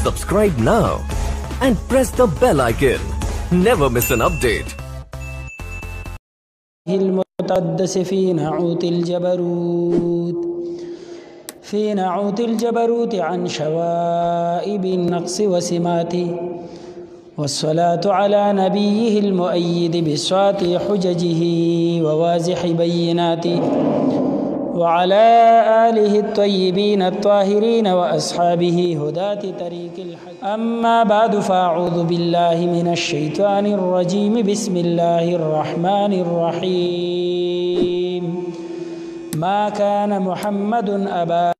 Subscribe now and press the bell icon. Never miss an update. المتقدس في نعوت الجبروت عن شوائب النقص وسماته، والصلاة على نبيه المؤيد بساط حججه ووازح بيناته، وعلى آله الطيبين الطاهرين وأصحابه هداة طريق الحق. أما بعد، فأعوذ بالله من الشيطان الرجيم. بسم الله الرحمن الرحيم. ما كان محمد أبا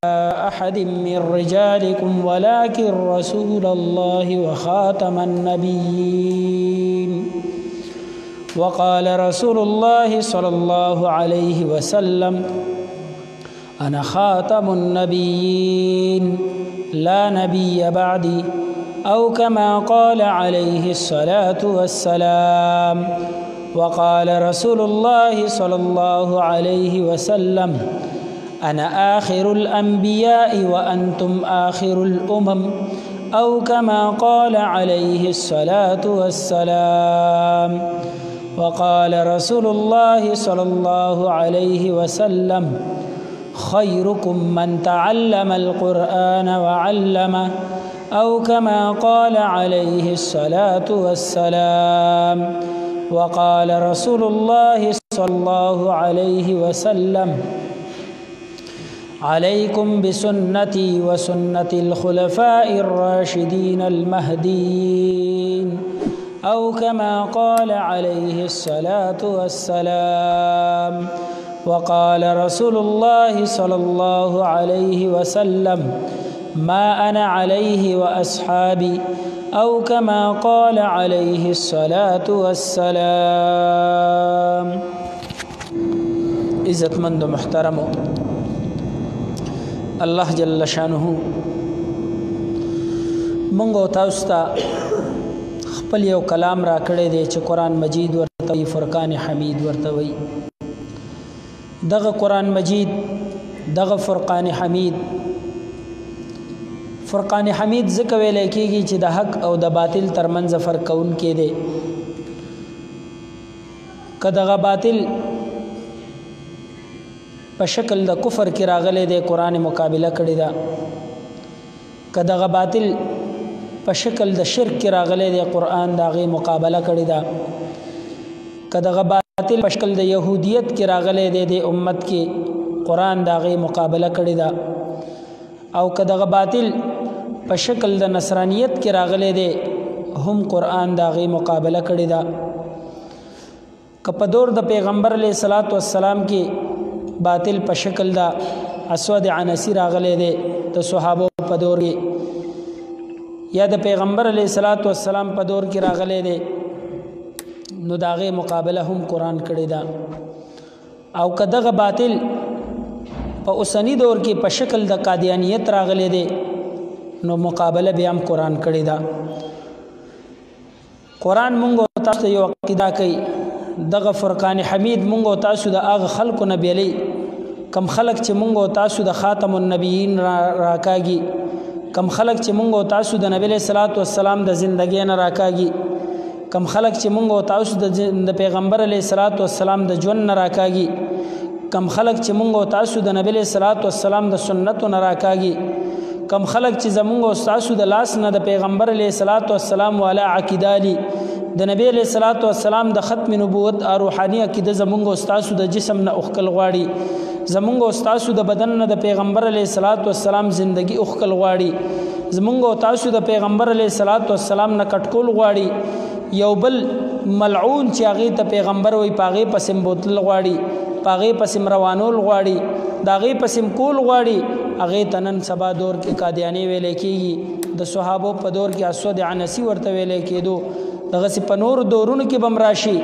أحد من رجالكم ولكن رسول الله وخاتم النبيين. وقال رسول الله صلى الله عليه وسلم: أنا خاتم النبيين لا نبي بعدي، أو كما قال عليه الصلاة والسلام. وقال رسول الله صلى الله عليه وسلم: أنا آخر الأنبياء وأنتم آخر الأمم، أو كما قال عليه الصلاة والسلام. وقال رسول الله صلى الله عليه وسلم: خيركم من تعلم القرآن وعلمه، أو كما قال عليه الصلاة والسلام. وقال رسول الله صلى الله عليه وسلم: عليكم بسنتي وسنة الخلفاء الراشدين المهديين، أو كما قال عليه الصلاة والسلام. وقال رسول الله صلى الله عليه وسلم: ما أنا عليه وأصحابي، أو كما قال عليه الصلاة والسلام. عزت مند محترم الله جل شانه منگو تاستا خپل یو کلام را کړی دی چې قرآن مجید ورته وی، فرقان حمید ورته وی. دغه قرآن مجید، دغه فرقان حمید ځکه ویلی کېږي چې د حق او د باطل ترمنځ فرق کوونکی دی. که دغه باطل په شکل د کفر کې راغلی دی، قرآن مقابله کړې ده. که دغه باطل په شکل د شرک کې راغلی دی، قرآن د هغې مقابله کړې ده. که دغه باطل په شکل د یهودیت کې راغلی دی، د امت کې قرآن د هغې مقابله کړې ده. او که دغه باطل په شکل د نصرانیت کې راغلی دی، هم قرآن د هغې مقابله کړې ده. که په دور د پیغمبر علیه الصلاة والسلام کې باطل په شکل د اسود عنسی راغلی دی، د صحابو په دور کې، یا د پیغمبر علیه الصلاة والسلام په دور کې راغلی دی، نو د هغې مقابله هم قرآن کړې ده. او که دغه باطل په اوسني دور کې په شکل د قادیانیت راغلی دی، نو مقابله بیا هم قرآن کړې ده. قرآن مونږ تاسو ته یو عقیده کوي. دغه فرقان حمید مونږ تاسو د هغه خلکو نه بیلی، کم خلک چې مونږ تاسو د خاتم النبیین راکاږي، کم خلک چې مونږ تاسو د نبی علیہ الصلوۃ والسلام د زندګۍ نه راکاږي، کم خلک چې مونږ تاسو د پیغمبر علیہ الصلوۃ والسلام د ژوند نه راکاږي، کم خلک چې مونږ تاسو د نبی علیہ الصلوۃ والسلام د سنتو نه راکاږي، کم خلک چې زمونږ تاسو د لاس نه د پیغمبر علیہ الصلوۃ والسلام والا عقیده لی، د نبی علیہ الصلوۃ والسلام د ختم نبوت او روحاني عقیده زمونږ تاسو د جسم نه اوخکل غواړي، زمونږ تاسو د بدن نه د پیغمبر علیہ الصلوۃ والسلام زندگی اوخکل غواړي، زمونږ تاسو د پیغمبر علیہ الصلوۃ والسلام نه کټکول غواړي، یو بل ملعون چې هغې ته پیغمبر وي پاغې پسې بوتل غواړي، پاغې پسې روانول غواړي، د هغې پسې کول غواړي، هغې ته نن سبا دور کې قادیانې ویلی کېږي. د صحابو په دور کې اسود عنسی ورته ویلی کېدو. دغسې په نورو دورونو کې به هم راشي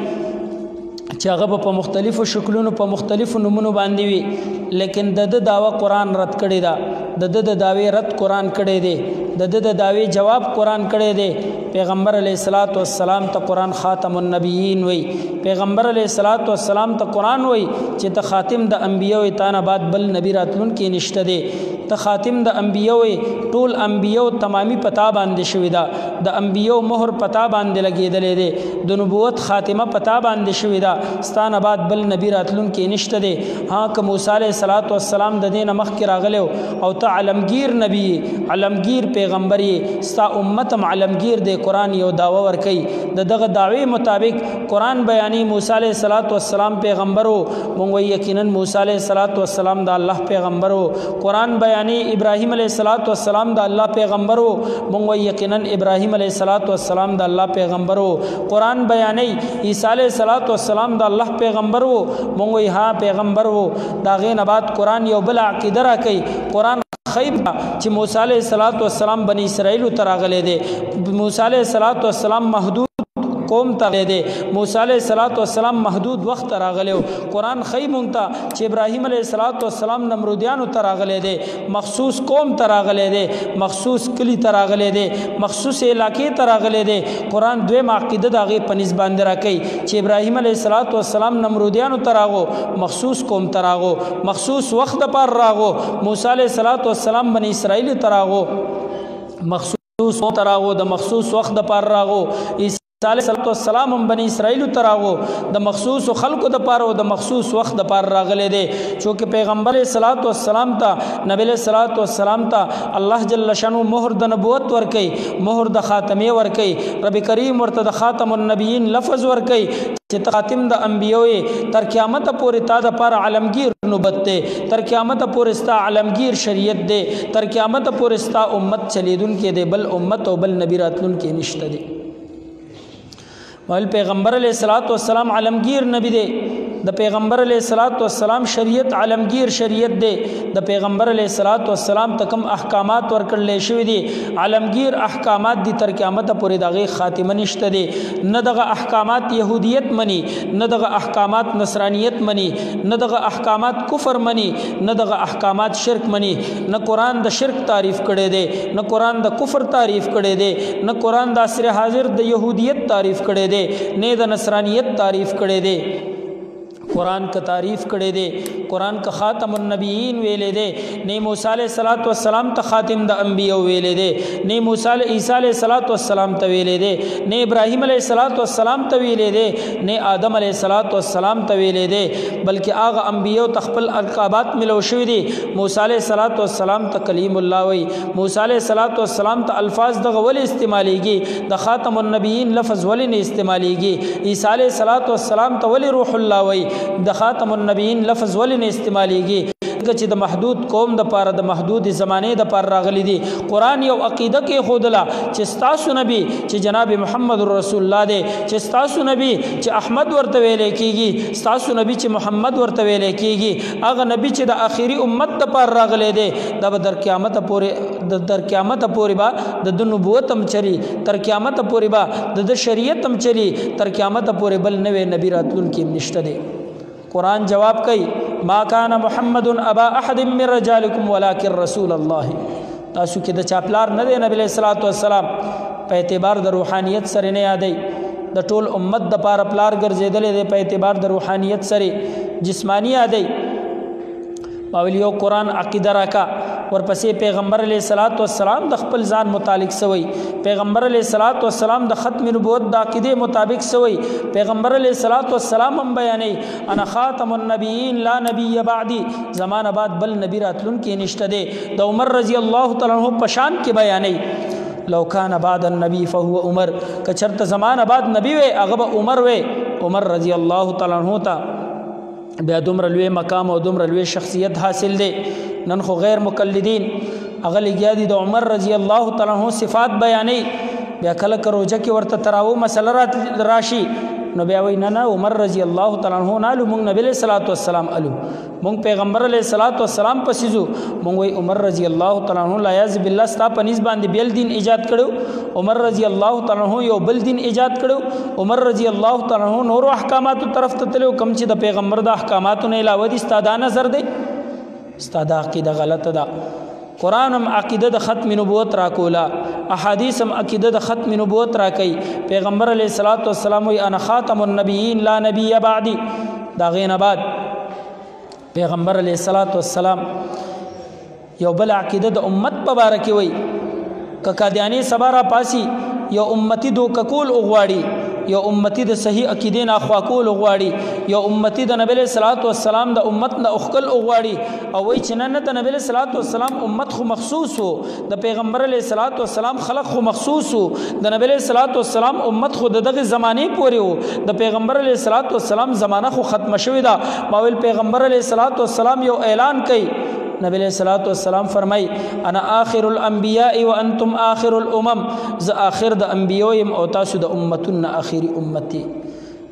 چې هغه به په مختلفو شکلونو په مختلفو نومونو باندې وي، لیکن د ده دعوه قرآن رد کړې ده، د ده د دعوې رد قرآن کړی دی، د ده د دعوې جواب قرآن کړی دی. پیغمبر علیه الصلاۃ والسلام ته قرآن خاتم النبیین وی، پیغمبر علیہ الصلوۃ والسلام ته قرآن وای چې ته خاتم د انبیو تا نه بعد بل نبی راتلون کې نشته دی ته خاتم د انبیو ټول انبیو تمامي پتا باندې شوی دا د انبیو مهر پتا باندې لګیدلې دی د نبوت خاتمه پتا باندې شوی دا ستانه بعد بل نبی راتلون کې نشته دی ها که موسی علیہ الصلوۃ والسلام د دین مخ کې راغلو او ته علمگیر نبی علمگیر پیغمبر ستا امتم علمگیر دی قرآن یو داوا ور کوي د دغه دعوی مطابق قرآن بیانی موسی علیہ الصلوۃ والسلام پیغمبرو مونږ یقینا موسی علیہ الصلوۃ والسلام د الله پیغمبرو قرآن بیانی ابراهیم علیہ الصلوۃ والسلام د الله پیغمبرو مونږ یقینا ابراهیم علیہ الصلوۃ والسلام د الله پیغمبرو قرآن بیانی عیسی علیہ الصلوۃ والسلام د الله پیغمبرو مونږ ها پیغمبرو دا غین بعد قرآن یو بل عقیده را کوي قرآن خیب چې موسی علیہ الصلوۃ والسلام بنی اسرائیل ته راغلی دی موسی علیہ الصلوۃ والسلام محدود قوم ته دی موسی علیہ الصلوۃ والسلام محدود وخت راغلی قرآن خیب مونږ ته چې ابراهیم علیہ الصلوۃ والسلام نمرودیانو ته راغلی دی مخصوص قوم ته راغلی دی مخصوص کلی ته راغلی دی مخصوص علاقې ته راغلی دی قرآن دویم عقیده د هغې په نسبت باندې راکوي چې ابراهیم علیہ الصلوۃ والسلام نمرودیانو ته راغو مخصوص قوم ته راغو مخصوص وخت دپاره راغو موسی علیہ الصلوۃ والسلام بنی اسرائیل ته راغو مخصوص ته راغو د مخصوص وخت دپاره راغو عیسی علیہ السلام هم بنی اسرائیل ته راغو د مخصوص خلکو د پاره او د مخصوص وخت د پاره راغلی دی چونکه پیغمبر صلوات و سلام ته نبی له صلوات و سلام ته الله جل شانو مهر د نبوت ور کوي مهر د خاتمه ور کوي رب کریم ورته د خاتم النبیین لفظ ور کوي چې خاتم د انبیو تر قیامت پورې تا د پر عالمگیر نوبت ده تر قیامت پورې ستا عالمگیر شریعت ده تر قیامت پورې ستا امت چلیدون کې ده بل امت او بل نبی راتلون کې نشته ده ول پیغمبر علیہ الصلوۃ والسلام عالمگیر نبی دے د پیغمبر علیہ الصلوۃ والسلام شریعت عالمگیر شریعت دے د پیغمبر علیہ الصلوۃ والسلام تکم احکامات ورکړل شوی دي عالمگیر احکامات دي تر قیامت پورې دغه خاتمه نشته دي نه دغه احکامات يهودیت منی نه دغه احکامات نصرانیت منی نه دغه احکامات کفر منی نه دغه احکامات شرک منی نه قرآن د شرک تعریف کړي دي نه قرآن د کفر تعریف کړي دي نه قرآن د عصر حاضر د يهودیت تعریف کړي دي نه د نصرانیت تعریف کړي دي قرآن کا تعریف کړي دي قرآن کا خاتم النبیین ویلې دي نه موسی علیہ الصلوۃ والسلام ته خاتم د انبیو ویلې دي نه موسی عیسی علیہ الصلوۃ والسلام ته ویلې دي نه ابراهیم علیہ الصلوۃ والسلام ته ویلې دي نه آدم علیہ الصلوۃ والسلام ته ویلې دي بلکې هغه انبیو تخپل القابات ملو شوی دي موسی علیہ الصلوۃ والسلام ته کلیم الله وی موسی علیہ الصلوۃ والسلام ته الفاظ دغه ول استعمالیږي د خاتم النبیین لفظ ول نه استعمالیږي عیسی علیہ الصلوۃ والسلام ته ول روح الله وی د خاتم النبیین لفظ ولې نه استعمالیږي چې د محدود قوم د پاره د محدود زمانه د پاره راغلي دي قرآن یو عقیده کې خودلا چې تاسو نبی چې جناب محمد رسول الله دی چې تاسو نبی چې احمد ورته ویل کېږي تاسو نبی چې محمد ورته ویل کېږي هغه نبی چې د آخري امت د پاره راغلي دی د در قیامت پورې با د نبوت هم چلی تر قیامت پورې با د شریعت هم چلی تر قیامت پورې بل نوې نبی راتلون کې نشته دی قرآن جواب کوي ما کان محمد ابا احد من رجالکم ولکن رسول الله تاسو کې د چاپلار نه دی نبی علیہ الصلوۃ والسلام په اعتبار د روحانیت سره نه یادای د ټول امت د پاره پلار ګرځیدل دی په اعتبار د روحانیت سره جسمانی یادای باولیو قرآن عقیده راکا ورپسې پیغمبر علیہ الصلوۃ والسلام د خپل ځان متعلق سوی پیغمبر علیہ الصلوۃ والسلام د ختم نبوت د عقیده مطابق سوی پیغمبر علیہ الصلوۃ والسلام هم بیانې انا خاتم النبیین لا نبی بعدی زمانه بعد بل نبی راتلون کې نشته دی د عمر رضی الله تعالی عنہ په شان کې بیانې لو کان بعد النبی فهو عمر کچرت زمانه بعد نبی وي هغه عمر وي عمر رضی الله تعالی عنہ ته بیا دومره لوی مقام او دومره لوی شخصیت حاصل دی نن خو غیر مقلدین هغه لګیا دي د عمر رضی الله تعالی عنہ صفات بیانې بیا کله کروجه کې ورته تراو مسله راشي نو بیا وای نه عمر رضی الله تعالی عنہ نالو مونږ نبی علیہ الصلوۃ والسلام الو مونږ پیغمبر علیہ الصلوۃ والسلام پسیزو مونږ وای عمر رضی الله تعالی عنہ لا یعذ بالله ستا پنځ باندې بیل دین ایجاد کړو عمر رضی الله تعالی عنہ یو بل دین ایجاد کړو عمر رضی الله تعالی عنہ نور احکامات طرف ته تلو کم چې د پیغمبر د احکاماتو نه علاوه دي ستاده نظر دی ستاده عقیده غلطه ده قرآن هم عقیده د ختم نبوت را کولا احادیث هم عقیده د ختم نبوت را کوي پیغمبر علیه الصلاۃ والسلام وی انا خاتم النبیین لا نبی بعدی دا غین بعد پیغمبر علیه الصلاۃ والسلام یو بل عقیده د امت مبارک وی ک قادیانی سبارا پاسی یو امتی دو کول اوغواړي یو امتی د صحیح عقیده نه خوا کول اوغواړي یو امتی د نبی صلی الله علیه وسلم د امت نه اوخکل اوغواړي او وای چې نه د نبی صلی الله علیه وسلم امت خو مخصوص وو د پیغمبر علیه الصلاۃ والسلام خلق خو مخصوص وو د نبی صلی الله علیه وسلم امت خو دغه زمانه پورې وو د پیغمبر علیه الصلاۃ والسلام زمانہ خو ختم شوی دا ماول پیغمبر علیه الصلاۃ والسلام یو اعلان کوي نبی علیہ الصلوۃ والسلام فرمای انا آخر الانبیاء وانتم آخر الامم ز آخر د انبیاء او تاسو د امتون آخری امتی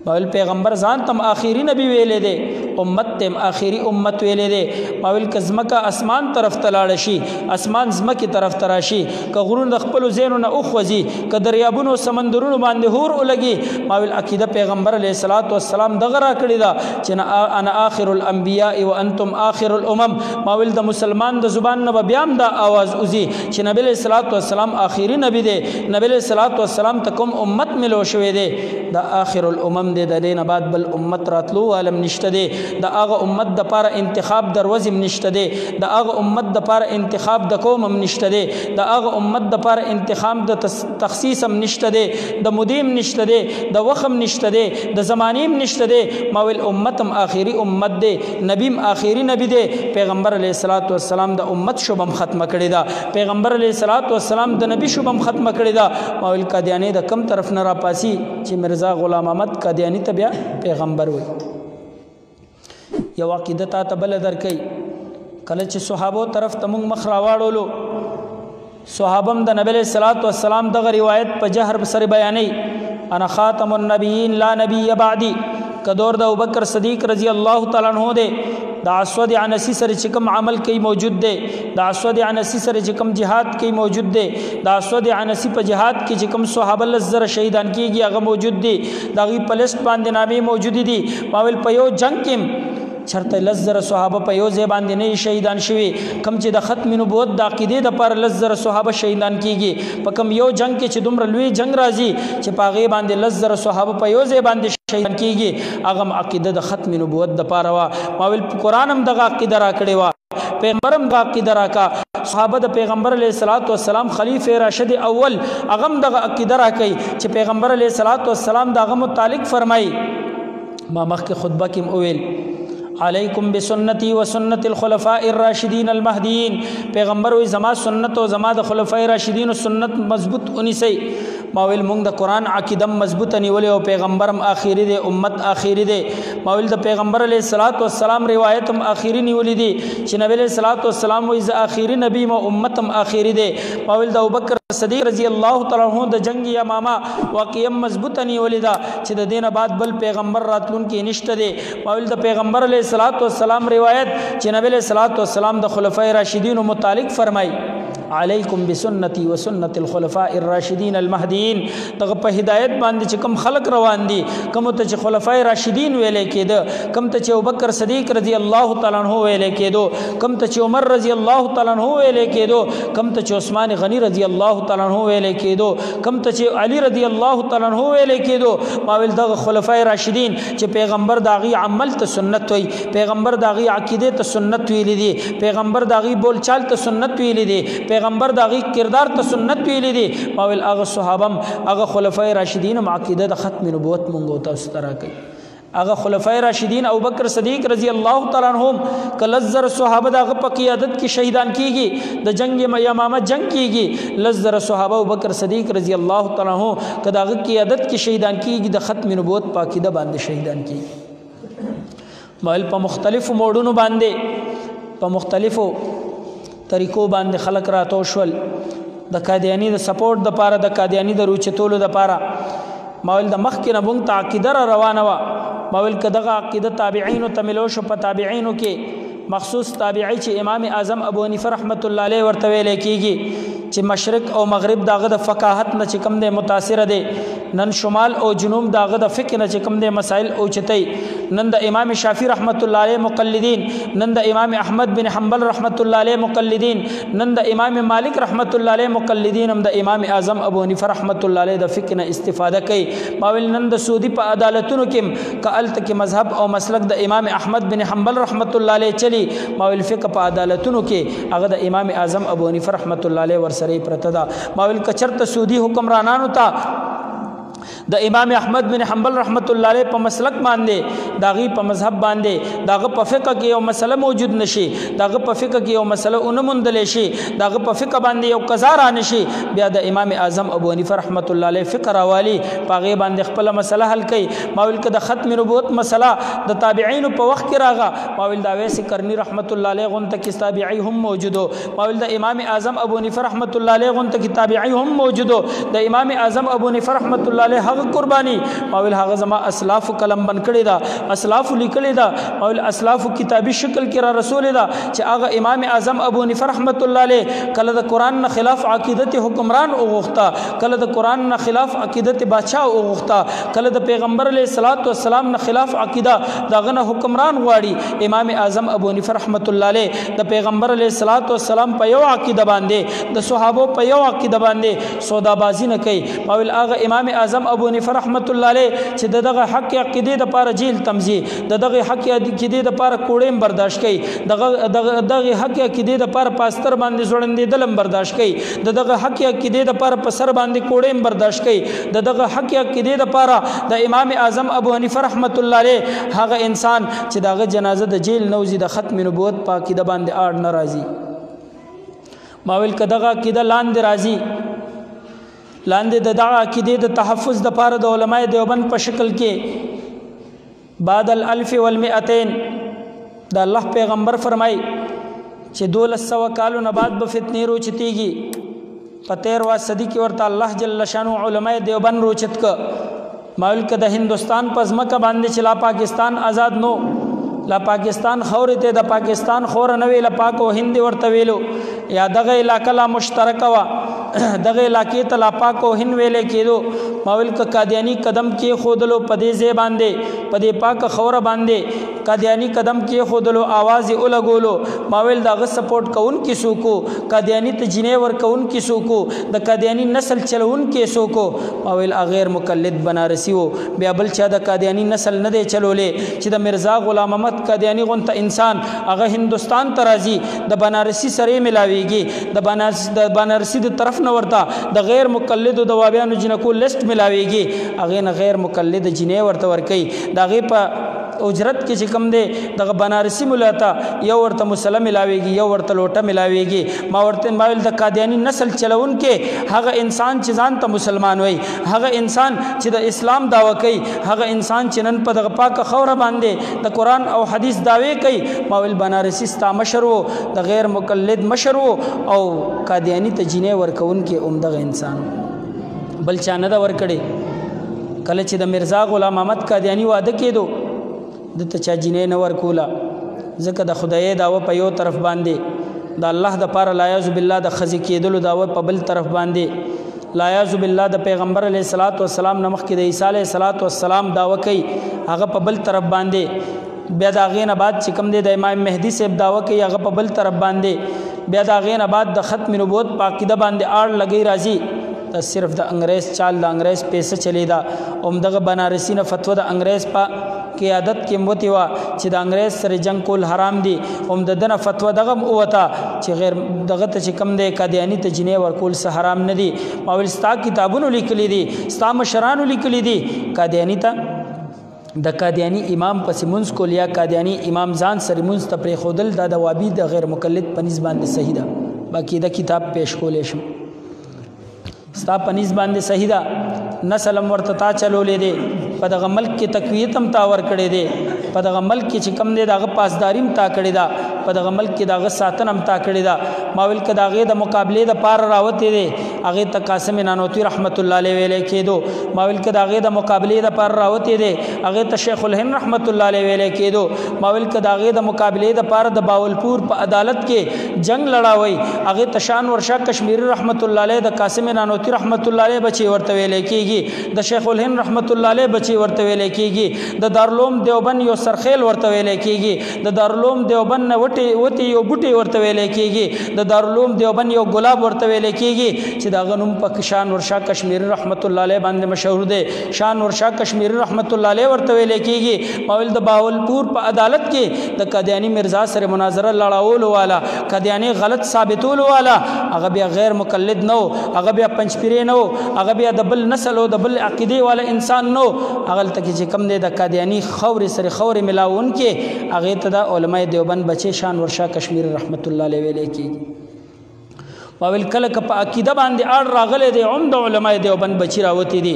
ماول پیغمبر ځان تم آخری نبی ویلې دے امت تم آخری امت ویلې دے ماول کزمکا اسمان طرف تلاړ شي اسمان زمکی طرف تراشي ک غرون د خپل زینو نه اوخوځي ک دریابونو سمندرونو باندې هور ولګي ماول عقیده پیغمبر علیه الصلاۃ والسلام دغه را کړی دا چې انا آخر الانبیاء وانتم آخر الامم ماول د مسلمان د زبان نه بیان دا आवाज اوزي چې نبی علیہ الصلوۃ والسلام آخری نبی دی نبی علیہ الصلوۃ والسلام ته کوم امت ملو شوی دی دا آخر الامم دی د دین بعد بل امت راتلو عالم نشته دی دا هغه امت د پاره انتخاب دروازه نشته دی دا هغه امت د پاره انتخاب د قوم نشته دی دا هغه امت د پاره انتخاب د تخصیص نشته دی د مدیم نشته دی د وخم نشته دی د زمانیم نشته دی ماول امتم آخری امت دی نبیم آخری نبی دی پیغمبر علیه الصلاۃ والسلام د امت شوبم ختم کړی دا پیغمبر علیه الصلاۃ والسلام د نبی شوبم ختم کړی دا ماول قادیانی د کم طرف نه را پاسی چې مرزا غلام احمد قادیانی ته بیا پیغمبر وي یو عقیده ته بل درکې کله چې صحابو طرف ته موږ مخ راواړولو صحابم د نبی صلی الله علیه وسلم دغه روایت په جهر سره بیانې انا خاتم النبیین لا نبی بعدی کدور د ابوبکر صدیق رضی الله تعالی عنہ دے د اسود عنسی سره چې کوم عمل کوي موجود دی د اسود عنسی سره چې کوم jihad کوي موجود دی د اسود عنسی په jihad کې چې کوم صحابه لزر شهیدان کیږي هغه موجود دی دغه پلسټ باندې نامې موجود دي ماول په یو جنگ کې چرته لزر صحابه په یو ځای باندې نه شهیدان شوي کم چې د ختم نبوت د عقیده د پر لزر صحابه شهیدان کیږي په کم یو جنگ کې چې دومره لوی جنگ راځي چې پاغه باندې لزر صحابه په یو ځای باندې شهیدان کیږي هغه عقیده د ختم نبوت د پاره وا ماول قرآن هم د عقیده را کړی وا پیغمبرم د عقیده را کا صحابه د پیغمبر علیه الصلاۃ والسلام خلیفہ راشد اول هغه د عقیده را کوي چې پیغمبر علیه الصلاۃ والسلام دغه متعلق فرمای ما مخکې خطبه کې اویل علیکم بسنتی و سنت الخلفاء الراشدین المهدیین پیغمبر وی زما سنت او زما د خلفای راشدین او سنت مضبوط انیسی ماویل مونږ د قران عقیده مضبوط نیولې او پیغمبرم آخری دی امت آخری دی ماویل د پیغمبر علیه الصلاۃ والسلام روایت هم آخری نیولې دي چې نبی علیه الصلاۃ والسلام وی ز آخری نبی او امتم آخری دی ماویل د ابوبکر صدیق رضی الله تعالی عنہ د جنگ یمامه واقعا مضبوط نیولې دا چې د دینه بعد بل پیغمبر راتلون کې نشته دی ماویل د پیغمبر علیه الصلاۃ والسلام روایت چې نبی علیہ الصلوۃ والسلام د خلفای راشدین متعلق فرمای علیکم بسنتی و سنت الخلفاء الراشدین المهدیین دغه په هدایت باندې چې کوم خلق روان دي کوم ته چې خلفای راشدین ویلې کېده کوم ته چې ابوبکر صدیق رضی الله تعالی عنہ ویلې کېدو کوم ته چې عمر رضی الله تعالی عنہ ویلې کېدو کوم ته چې عثمان غنی رضی الله تعالی عنہ ویلې کېدو کوم ته چې علی رضی الله تعالی عنہ ویلې کېدو ماویل دغه خلفای راشدین چې پیغمبر داغي عمل ته سنت وي پیغمبر داغي عقیده ته سنت ویلې دي پیغمبر داغي بول چال ته سنت ویلې دي پیغمبر داغي کردار ته سنت ویلې دي ماول هغه صحابم هغه خلفای راشدین عقیده د ختم نبوت مونږ تاسو ته راکړي هغه خلفای راشدین ابوبکر صدیق رضی الله تعالی عنهم کلزر صحابه دغه په قیادت کې شهیدان کیږي د جنگ یمامه جنگ کیږي لزر صحابه ابوبکر صدیق رضی الله تعالی عنہ کداغه قیادت کې شهیدان کیږي د ختم نبوت په عقیده باندې شهیدان کیږي مال په مختلفو موډونو باندې په مختلفو طریقو باندې خلق راتو شول د قادیانی د سپورټ د پاره د قادیانی د روچتولو د پاره ماول د مخ کې نبون تعقیده روانه وا ماول کدغه عقیده تابعین او تملوش په تابعینو کې مخصوص تابعی چې امام اعظم ابو حنیفه رحمت الله علیه ورته ویل کېږي چې مشرق او مغرب داغه د فقاهت نه چې کم ده متاثر ده نن شمال او جنوب داغه د فقه نه چې کم ده مسائل او چتای نن د امام شافعي رحمت الله علیه مقلدین، نن د امام احمد بن حنبل رحمت الله علیه مقلدین، نن د امام مالک رحمت الله علیه مقلدین، هم د امام اعظم ابو حنیفه رحمت الله علیه د فقه نه استفاده کوي. ماویل نن د سعودي په عدالتونو کې کالت کې مذهب او مسلک د امام احمد بن حنبل رحمت الله علیه چلی، ماویل فقه په عدالتونو کې هغه د امام اعظم ابو حنیفه رحمت الله علیه ورسره پرته ده. ماویل کچرته سعودي حکمرانانو ته د امام احمد بن حنبل رحمت الله علیه په مسلک باندې داغي په مذهب باندې داغه په فقه کې یو مسله موجود نشي، داغه په فقه کې یو مسله اونمندل شي، داغه په فقه باندې یو قضا را نشي، بیا د امام اعظم ابو حنیفه رحمت الله علیه فقه راوالی پاغه باندې خپل مسله حل کړي. ماویل کې د ختم نبوت مسله د تابعین په وخت کې راغه، ماویل دا ویس کرنی رحمت الله علیه غونته کې تابعی هم موجودو، ماویل د امام اعظم ابو حنیفه رحمت الله علیه غونته کې تابعی هم موجودو، د امام اعظم ابو حنیفه رحمت الله علیه قربانی ماویل هغه زما اسلاف کلم بن کړی دا، اسلاف لیکلی دا، ماویل اسلاف کتابی شکل کې را رسول دا چې هغه امام اعظم ابو حنیفه رحمت الله علیه کله د قران نه خلاف عقیدت حکمران او غوښتا، کله د قران نه خلاف عقیدت بادشاہ او غوښتا، کله د پیغمبر علیه الصلاۃ والسلام نه خلاف عقیده دغه نه حکمران غواړي. امام اعظم ابو حنیفه رحمت الله علیه د پیغمبر علیه الصلاۃ والسلام په یو عقیده باندې د صحابه په یو عقیده باندې سودا بازی نه کوي. ماویل هغه امام اعظم ابو حنیفه رحمت الله علیه چې دغه حق عقیده د پاره جیل تمزی، دغه حق عقیده د پاره کوړیم برداشت کوي، دغه حق عقیده د پاره پاستر باندې زړندې دلم برداشت کوي، دغه حق عقیده د پاره پسر باندې کوړیم برداشت کوي، دغه حق عقیده د پاره د امام اعظم ابو حنیفه رحمت الله علیه هغه انسان چې دغه جنازه د جیل نوزي د ختم نبوت په عقیده باندې اړ ناراضي. ماویل کداغه عقیده لاندې راضي، لاندې د دغه عقیده د تحفظ د پاره د علماء دیوبند په شکل کې بعد الالف والمئتين د الله پیغمبر فرمای چې 1200 کالو نه بعد به فتنې روچتيږي. په 13 صدی کې ورته الله جل شانو علماء دیوبند روچت ک. ماویل ک د هندستان په ځمکه باندې چې لا پاکستان آزاد نو، لا پاکستان خورې ته د پاکستان خور نه ویل پاک او هند ورته ویلو، یا دغه علاقه لا مشترکه وا دغه علاقې ته لا پاک او هند ویلې کېدو. ماویل ک قادیانی قدم کې خودلو پدې ځای باندې پدې پاک خور باندې قادیانی قدم کې خودلو आवाज الګولو. ماویل دغه سپورټ کون کې سوکو، قادیانی ته جنې ور کون کې سوکو، د قادیانی نسل چلون کې سوکو. ماویل غیر مقلد بنارسی وو، بیا بل چا د قادیانی نسل نه دی چلولې چې د مرزا غلام محمد قادیانی غونته انسان هغه هندستان ته راځي د بنارسی سره ملاويږي، د بنارسی د طرف نه ورته د غیر مقلد د وابیانو جنکو لیست ملاويږي، هغه نه غیر مقلد جنې ورته ور کوي. دغه په اجرت کې چې کم دی دغه بنارسی مولاتا یو ورته مسله ملاويږي، یو ورته لوټه ملاويږي. ما ورته ماویل د قادیانی نسل چلون کې هغه انسان چې ځان ته مسلمان وای، هغه انسان چې د اسلام داوا کوي، هغه انسان چې نن په دغه پاک خوره باندې د قران او حدیث داوی کوي، ماویل بنارسی ستا مشر وو، د غیر مقلد مشر وو، او قادیانی ته جنې ورکون کې عمدغه انسان بل چا نه دا ورکړي. کله چې د مرزا غلام محمد قادیانی واده کېدو د ته چا جنې نه ورکولا، ځکه د خدای داوا په یو طرف باندې، د الله د پاره لا یعذ بالله د خزي کېدلو داوا په بل طرف باندې، لا یعذ بالله د پیغمبر علیه الصلاۃ والسلام نمخ کې د عیسی علیه الصلاۃ والسلام داوا کوي هغه په بل طرف باندې. بیا دا غینه بعد چې کوم د امام مهدی صاحب داوا کوي هغه په بل طرف باندې. بیا دا غینه بعد د ختم نبوت په عقیده باندې اړ لګی راځي. دا صرف د انګریز چال، د انګریز پیسې چلی دا. اومدغه بنارسی نه فتوا د انګریز په قیادت کې موتی وا چې د انګریز سره جنگ کول حرام دي. اومدنه فتوا دغه وتا چې غیر دغه ته چې کم دی قادیانی ته جنې ورکول سه حرام نه دي. ماویل ستا کتابونو لیکلي دي، ستا مشرانو لیکلي دي قادیانی ته د قادیانی امام پس منځ کول یا قادیانی امام ځان سره منځ ته پرې خودل دا د وابي د غیر مقلد پنځ باندې صحیح ده. باقی د کتاب پیش کولې شم ستا پنځ باندې صحیح ده. نسل ورته تا چلولې دي، په دغه ملک کې تقویت هم تا ور کړې دي، په دغه ملک کې چې کم دی دغه پاسداریم تا کړې ده. په دغه ملک کې دغه ساتنه هم تا کړې ده. ما ویل که د هغې د مقابلې دپاره راوتې دی هغې ته قاسم نانوتي رحمت الله علیه ویلی کېدو. ما ویل که د هغې د مقابلې دپاره راوتې دی هغې ته شیخ الهند رحمت الله علیه ویلی کېدو. ما ویل که د هغې د مقابلې دپاره د باولپور په عدالت کې جنگ لړاوی هغې ته شان ورشاه کشمیری رحمت الله علیه د قاسم نانوتي رحمت الله علیه بچی ورته ویلی کېږي، د شیخ الهند رحمت الله علیه بچی ورته ویلی کېږي، د دارالعلوم دیوبند یو سرخیل ورته ویلی کېږي، د دارالعلوم دیوبند نه وتی یو بوټی ورته ویلی کېږي، د دارالعلوم دیوبند یو ګلاب ورته ویلی کېږي چې د هغه نوم په شان ورشاه کشمیری رحمت الله علیه باندې مشهور دی. شان ورشاه کشمیری رحمت الله علیه ورته ویلی کېږي. ما ویل د باولپور په عدالت کې د قادیانی مرزا سره مناظره لړاولو والا قادیانی غلط ثابتولو والا هغه بیا غیر مقلد نو، هغه بیا پنځپیری نو، هغه بیا د بل نسل او د بل عقیدې والا انسان نو. هغه ته چې کم دی د قادیانی خورې سره خورې ملاون کې هغې ته د علماء دیوبند بچی شان ورشاه کشمیری رحمت الله علیه ویلی کېږي. ما ویل کله که په عقیده باندې اړ راغلی دی هم د علماء دیوبند بچی راوتی دي،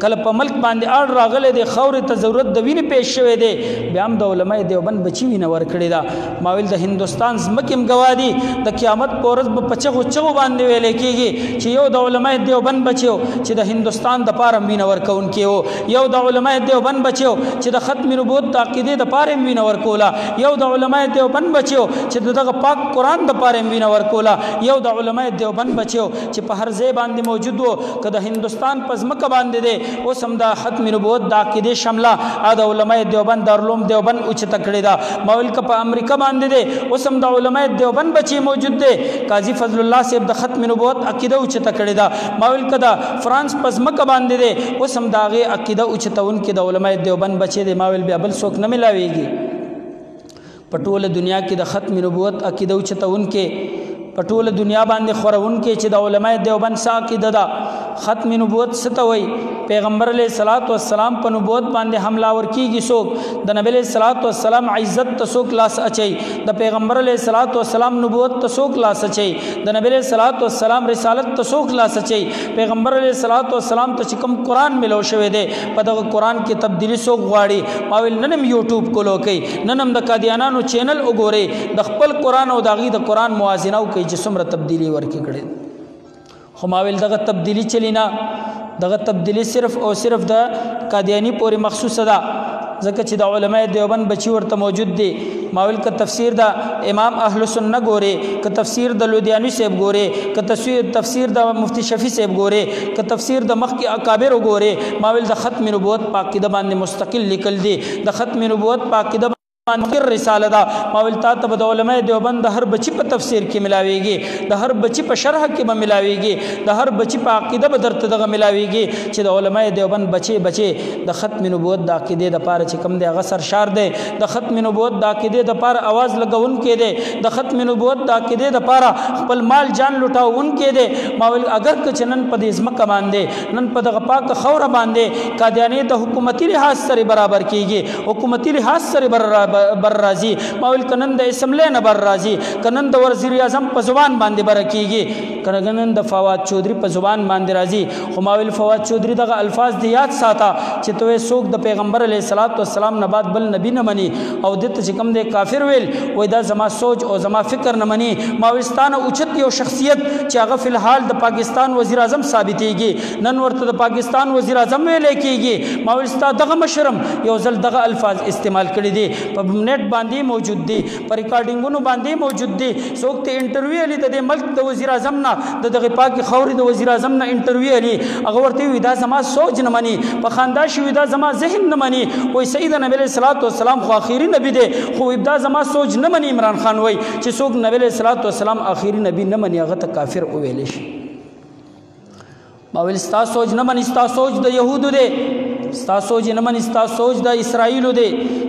کله په ملک باندې اړ راغلی دی خورې ته ضرورت د وینې پیش شوی دی بیا هم د علماء دیوبند بچی وینه ورکړې ده. ما ویل د هندوستان ځمکې هم ګواه دي د قیامت په ورځ به په چغو چغو باندې ویلی کېږي چې یو د علماء دیوبند بچی و چې د هندوستان دپاره هم وینه ورکوونکی و، یو د علماء دیوبند بچی و چې د ختم نبوت د عقیدې دپاره هم وینه ورکوله، یو د علماء دیوبند بچی و چې د دغه پاک قرآن دپاره هم وینه ورکوله، یو د علماء دیوبند بچو چې په هر ځای باندې موجود وو که د هندوستان په ځمکه باندې دی اوس هم د ختم نبوت د عقیدې شمله د علماء دیوبند دارالعلوم دیوبند اوچته کړې ده. ما ویل که په امریکا باندې دی اوس هم د علماء دیوبند بچی موجود دی، قاضي فضل الله صاحب د ختم نبوت عقیده اوچته کړې ده. ما ویل که د فرانس په ځمکه باندې دی اوس هم د هغې عقیده اوچتونکي د علماء دیوبند بچی دی. ما ویل بیا بل څوک نه ملاویږي په ټوله دنیا کې د ختم نبوت عقیده اوچتونکي په ټوله دنیا باندې خورونکي چې د علماء دیوبند څه عقیده ده. ختم نبوت څه ته وایي؟ پیغمبر علیه الصلاۃ والسلام په نبوت باندې حمله ور کېږي څوک د نبی علیه الصلاۃ والسلام عزت ته څوک لاس اچوي، د پیغمبر علیه الصلاۃ والسلام نبوت ته څوک لاس اچوي، د نبی علیه الصلاۃ والسلام رسالت ته څوک لاس اچوي، پیغمبر علیه الصلاۃ والسلام ته چې کوم قرآن ملو شوی دی په دغه قرآن کې تبدیلی څوک غواړي. ما ویل نن هم یوټیوب کولو کوي، نن هم د قادیانانو چینل وګورئ، د خپل قرآن او د هغې د قرآن موازنه وکړئ چې څومره تبدیلی ورکې کړې. خو ما ویل دغه تبدیلی چلی نه، دغه تبدیلی صرف او صرف د قادیانی پورې مخصوصه ده ځکه چې د علماء دیوبند بچی ورته موجود دي. ما ویل که تفسیر د امام اهل سنت ګورې، که تفسیر د لودیانی صاحب ګورې، که تفسیر د مفتی شفیع صاحب ګورې، که تفسیر د مخکې اکابر وګورې، ما ویل د ختم نبوت په عقیده باندې مستقل لیکل دي، د ختم نبوت په عقیده مقر رساله ده. ما ویل تا ته به د علماء دیوبند د هر بچی په تفسیر کې ملاویږي، د هر بچی په شرح کې به ملاویږي، د هر بچی په عقیده به درته دغه ملاویږي چې د علماء دیوبند بچی د ختم نبوت د عقیدې دپاره چې کوم دی هغه سرشار دی، د ختم نبوت د عقیدې دپاره اواز لګونکی دی، د ختم نبوت د عقیدې دپاره خپل مال جان لوټاونکی دی. ما ویل اگر که چې نن په دې ځمکه باندې نن په دغه پاکه خوره باندې قادیانی د حکومتي لحاظ سره برابر کېږي، حکومتي لحاظ سره بر راځي، ما ویل کنن د اسمبلی نه بر راځي، کنن د وزیر اعظم په زبان باندې بر کېږي، کنن د فواد چودھری په زبان باندې راځي. خو ما ویل فواد چودھری دغه الفاظ دی یاد ساته چې ته څوک د پیغمبر علیه الصلاۃ والسلام نه بعد بل نبی نه مني او دته چې کوم دی کافر ویل وای دا زما سوچ او زما فکر نه مني. ما وستانه اوچت یو شخصیت چې هغه فی الحال د پاکستان وزیر اعظم ثابتېږي، نن ورته د پاکستان وزیر اعظم ویل کېږي. ما وستا دغه مشرم یو ځل دغه الفاظ استعمال کړي دي، په نیټ باندې موجود دي، په ریکارډینګونو باندې موجود دي. څوک ته انټرویو علی د ملک د وزیر اعظم نه د دغه پاکي خوري د وزیر اعظم نه انټرویو علی هغه ورته وی دا زما سوچ نه مني، په خندا شوی دا زما ذهن نه مني، وای سید نبی علیہ الصلوۃ والسلام خو اخیری نبی دی، خو ابدا زما سوچ نه مني. عمران خان وای چې څوک نبی علیہ الصلوۃ والسلام اخیری نبی نه مني هغه ته کافر ویل شي. ما ویل ستا سوچ نه مني، ستا سوچ د يهودو دی، ستا سوچ نه مني، ستا سوچ د اسرائیلو دی،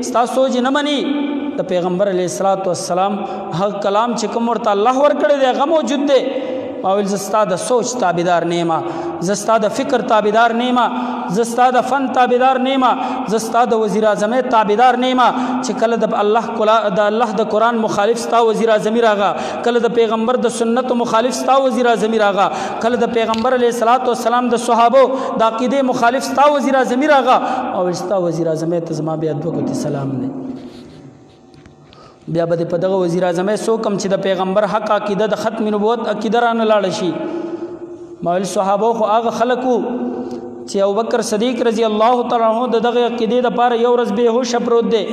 ستا سوچ نه مني د پیغمبر علیه الصلاۃ والسلام هغه کلام چې کوم ورته الله ورکړی دی هغه موجود دی. ما ویل زستا د سوچ تابعدار نیما، زستا د فکر تابعدار نیما، زستا د فن تابعدار نیما، زستا د وزیر اعظم تابعدار نیما چې کله د الله د قرآن مخالف ستا وزیر اعظم راغا، کله د پیغمبر د سنت مخالف ستا وزیر اعظم راغا، کله د پیغمبر علیه الصلاۃ والسلام د صحابه د عقیده مخالف ستا وزیر اعظم راغا او ستا وزیر اعظم ته زما بیا دوه کوتي سلام دی. بیا به په دغه وزیر اعظم څوک هم چې د پیغمبر حق عقیده د ختم نبوت عقیده رانه لاړه شي. ما ویل صحابه خو هغه خلک وو چې ابوبکر صدیق رضی الله تعالی عنہ دغه عقیدې دپاره یو ورځ بېهوشه پروت دی.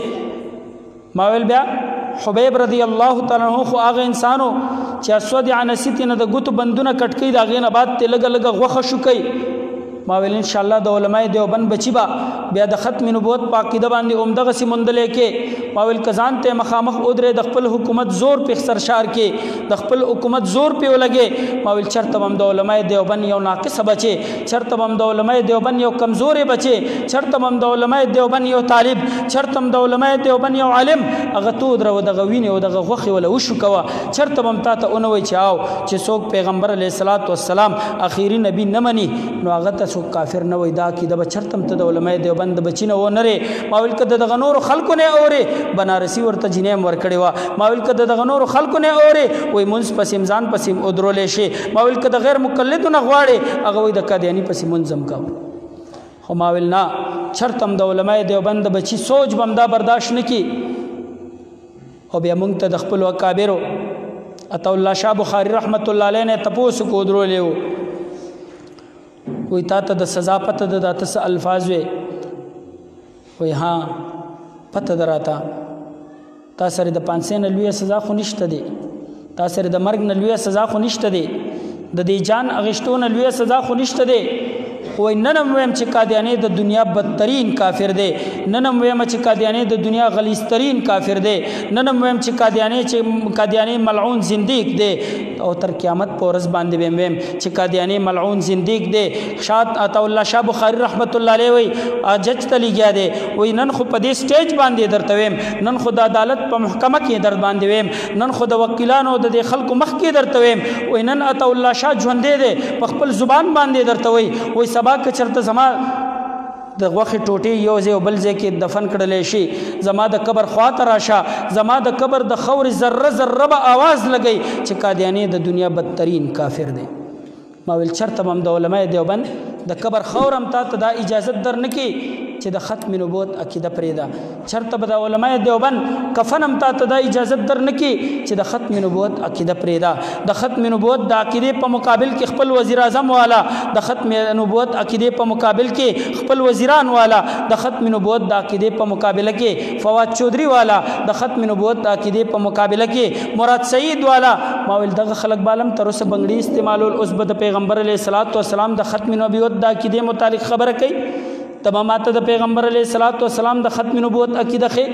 ما ویل بیا حبیب رضی الله تعالی عنہ خو هغه انسانو چې اسود عنسی ته نه د ګوتو بندونه کټ کوي د هغې نه بعد ته لږه لږه غوښه شوکوي. ما ویل انشاءالله د علماء دیوبند بچي به بیا د ختم نبوت په عقیده باندې همدغسې موندلی کې. ما ویل که ځان ته مخامخ ودرې د خپل حکومت زور پې سرشار کې د خپل حکومت زور پې ولګې. ما ویل چېرته به هم د علماء دیوبند یو ناقصه بچې، چېرته به هم د علماء دیوبند یو کمزورې بچې، چېرته به هم د علماء دیوبند یو طالب، چېرته هم د علماء دیوبند یو عالم هغه تو ودروه دغه وینې او دغه غوښې وله وشوکوه. چېرته به هم تا ته ونه وایي چې او چې څوک پیغمبر علیه الصلاة والسلام آخري نبي نه مني نو هغه ته څوک کافر نه وای. دا عقیده به چېرته هم ته د علماء دیوبند د بچي نه ونرې. ما ویل که د دغه نورو خلکو نه اورې بنارسي ورته جینۍ هم ورکړې وه. ما ویل که د دغه نورو خلکو نه اورې وایي مونځ پسې ځان پسې ودرولی شي. ما ویل که د غیر مقلدو نه غواړې هغه وایي د قادیاني پسې مونځ هم کوه. خو ما ویل نه چېرته هم د علماء دیوبند د بچي سوچ به هم دا برداشت نه کړي. او بیا مونږ ته د خپلو اکابرو عطاالله شاه بخاري رحمت الله علیه نه تپوس کو ودرولی و. وی تا ته د سزا پته ده دا ته څه الفاظ وی؟ وی ها پته ده راته. تا سره د پانسۍ نه لویه سزا خو نشته دی، تا سره د مرګ نه لویه سزا خو نشته دی، د دې جان اغشتو نه لویه سزا خو نشته دی. وی نن هم ویم چې قادیانی د دنیا بدترین کافر دی، نن هم ویم چې قادیانی د دنیا غلیظترین کافر دی، نن هم ویم چې قادیانی ملعون زندیق دی او تر قیامت په ورځ باندې به ویم چې قادیانی ملعون زندیق دی. شاه عطاالله شاه بخاري رحمت الله علیه وی جج ته لګیا دی. وی نن خو په دې سټیج باندې درته ویم، نن خو د عدالت په محکمه کې در باندې ویم، نن خو د وکیلانو د دې خلکو مخ کې درته ویم. وی نن عطاالله شاه ژوندی دی په خپل زبان باندې درته وی سبا که چېرته زما د غوښې ټوټې یو ځای او بل ځای کې دفن کړلی شي، زما د قبر خواته راشه، زما د قبر د خورې ذره ذره به آواز لګوي چې قادیانی د دنیا بدترین کافر دی. ما ویل چېرته به هم د علماء دیوبند د قبر خور هم تا ته دا اجازت در نه کړي چې د ختم نبوت عقیده پرېږده. چېرته به د علماء دیوبند کفن هم تا ته دا اجازت در نه کړي چې د ختم نبوت عقیده پرېږده. د ختم نبوت د عقیدې په مقابل کې خپل وزیر اعظم والا، د ختم نبوت عقیدې په مقابل کې خپل وزیران والا، د ختم نبوت د عقیدې په مقابله کې فواد چودھری والا، د ختم نبوت د عقیدې په مقابله کې مراد سعید والا. ما ویل دغه خلک بالم تر اوسه بنګړي استعمالول، اوس به د پیغمبر علیه الصلاة والسلام د ختم نبوت د عقیدې متعلق خبره کوي. تبه ماته د پیغمبر علیه الصلاة والسلام د ختم نبوت عقیده ښې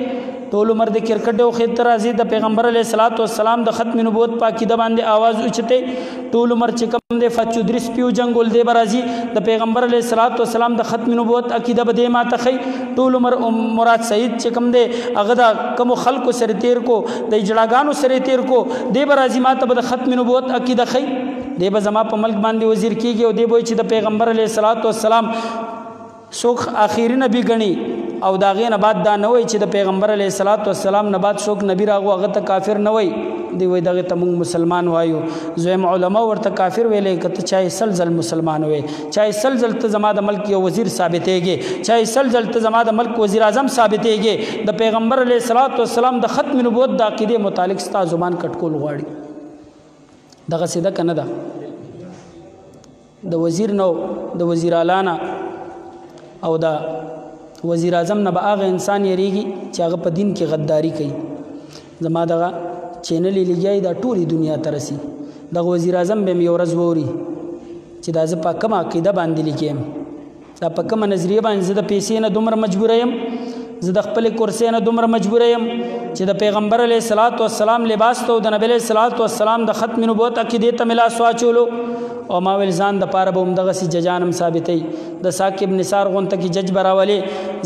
ټول عمر د کرکټ او خې ته راځي د پیغمبر علیه الصلاة والسلام د ختم نبوت په عقیده باندې آواز اوچتې ټول عمر چې کوم دی فواد چودھری سپیو جنګول دی به راځي د پیغمبر علیه الصلاة والسلام د ختم نبوت عقیده به دې ماته ښي. ټول عمر مراد سعید چې کوم دی هغه د کومو خلکو سره تیر کو د اجړاګانو سره تیر کو دی به راځي ماته به د ختم نبوت عقیده ښي. دی به زما په ملک باندې وزیر کېږي او دی به چې د پیغمبر علیه الصلاة والسلام څوک آخري نبی ګڼي او د هغې نه بعد دا نه وایي چې د پیغمبر علیه الصلاة والسلام نه بعد څوک نبی راغو هغه ته کافر نه وایي. دی وایي دغې ته موږ مسلمان وایو. زویم علما ورته کافر ویلی که ته چاهې سل ځل مسلمان وایې، چاهې سل ځل ته زما د ملک یو وزیر ثابتېږي، چاهې سل ځل ته زما د ملک وزیر اعظم ثابتېږي، د پیغمبر علیه الصلاة والسلام د ختم نبوت د عقیدې متعلق ستا زبان کټکول غواړي. دغسې ده که نه ده؟ د وزیر نو د وزیر اعلی نه او د وزیر اعظم نه به هغه انسان یریږي چې هغه په دین کې غداري کوي. زما دغه چینل یې لګیا دا ټولې دنیا ته رسي. دغه وزیر اعظم به مې یو ورځ ووري چې دا زه په کومه عقیده باندې لیکم، دا په کومه نظریه باندې زه د پیسې نه دومره مجبوره یم، زه د خپلې کرسۍ نه دومره مجبوره یم چې د پیغمبر علیه الصلاة والسلام لباس ته او د نبي علیه الصلاة والسلام د ختم نبوت عقیدې ته مې لاس واچولو. او ما ویل ځان دپاره به همدغسې ججان هم ثابتوي. د ثاقب نثار غونته کې جج به راولې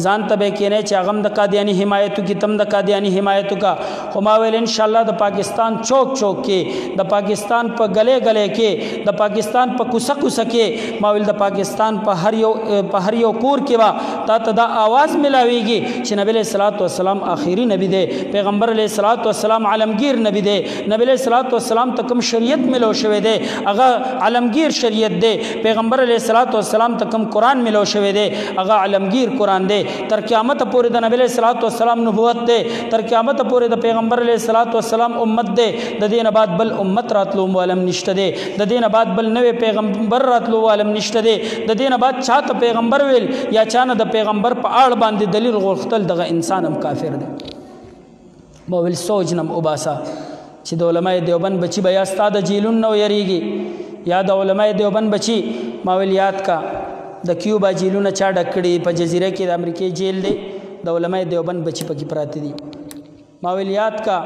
ځان ته به یې کینی چې هغه هم د قادیاني حمایت وکړي، تم د قادیاني حمایت وکړه. خو ما ویل انشاءالله د پاکستان چوک چوک کې، د پاکستان په گلې گلې کې، د پاکستان په کوڅه کوڅه کې، ما ویل د پاکستان په هر یو کور کې به تا ته دا آواز ملاویږي چې نبی علیہ الصلوۃ والسلام آخري نبی دی پیغمبر علیہ الصلوۃ والسلام عالمگیر نبی دی نبی علیہ الصلوۃ والسلام ته کوم شریعت ملو شوی دی هغه عالمگیر شریعت دی پیغمبر علیہ الصلوۃ والسلام ته کوم قرآن ملو شوی دی هغه عالمگیر قرآن دی تر قیامت پورې د نبی علیہ الصلوۃ والسلام نبوت دی تر قیامت پورې د پیغمبر علیہ الصلوۃ والسلام امت دی د دین بعد بل امت راتلو عالم نشته دی د دین بعد بل نوې پیغمبر راتلو عالم نشته دی د دین بعد چاته پیغمبر ویل یا چانه د پیغمبر په اړه باندې دلیل غوښتل دغه انسان هم کافر دی ما ویل سوچ نم وباسه چې د علماء دیوبند بچي به یا ستا د جیلون نه یریږي یا د علماء دیوبند بچي ما ویل یاد کا د کیوبا جیلونه چا ډک کړي په جزیره کې د امریکای جیل دی د علماء دیوبند بچي پکې پراته دي ما ویل یاد کا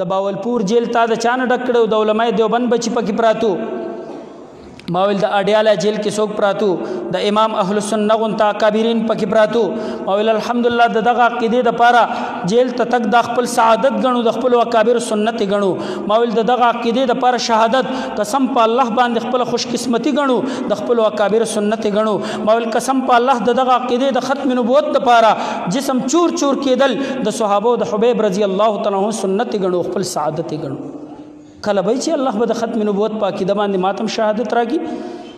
د باولپور جیل تا د چانه ډک کړو د علماء دیوبند بچي پکې پراتو ما ویل د اډیاله جیل کې څوک پراتو د امام اهل سنت غونتا کابرین پکې پراتو ما ویل الحمدلله دغه عقیده د پاره جیل ته تک د خپل سعادت غنو د خپل اکابر سنت غنو ما ویل دغه عقیده د پاره شهادت قسم په الله باندې خپل خوش قسمتی غنو د خپل اکابر سنت غنو ما ویل قسم په الله دغه عقیده د ختم نبوت د پاره جسم چور چور کېدل د صحابه د حبیب رضی الله تعالی عنہ سنت غنو خپل سعادت غنو کله به چې الله به د ختم نبوت په عقیده باندې ماتم شهادت راکړي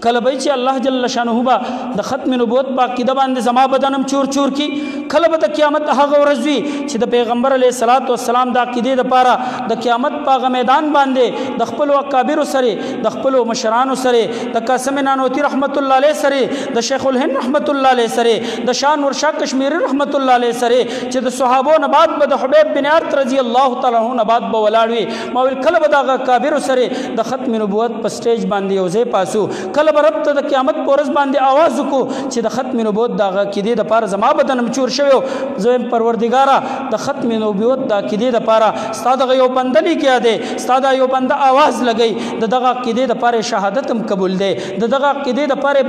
کله به چې الله جل شانه به د ختم نبوت په عقیده باندې زما بدنم چور چور کی کله به د قیامت هغه ورځ وي چې د پیغمبر علیه الصلاۃ والسلام د عقیده لپاره د قیامت په میدان باندې د خپل اکابر سره د خپل مشرانو سره د قاسم نانوتی رحمت الله علیه سره د شیخ الهند رحمت الله علیه سره د شان ورشا کشمیری رحمت الله علیه سره چې د صحابو نه بعد به د حبیب بن ارت رضی الله تعالی عنہ بعد به ولاړ وي ما ویل کله به د اکابر سره د ختم نبوت په سټیج باندې یوځای پاسو کله رب ته د قیامت پورز باندې आवाज وکړو چې د ختم نبوت د عقیده د پاره زما بدنم چور شوی زم پروردګارا د ختم نبوت د عقیده د پاره ستاده یو بندلی کې ده ستاده یو بنده आवाज لګی د دغه عقیده د پاره شهادت هم قبول ده د دغه عقیده د پاره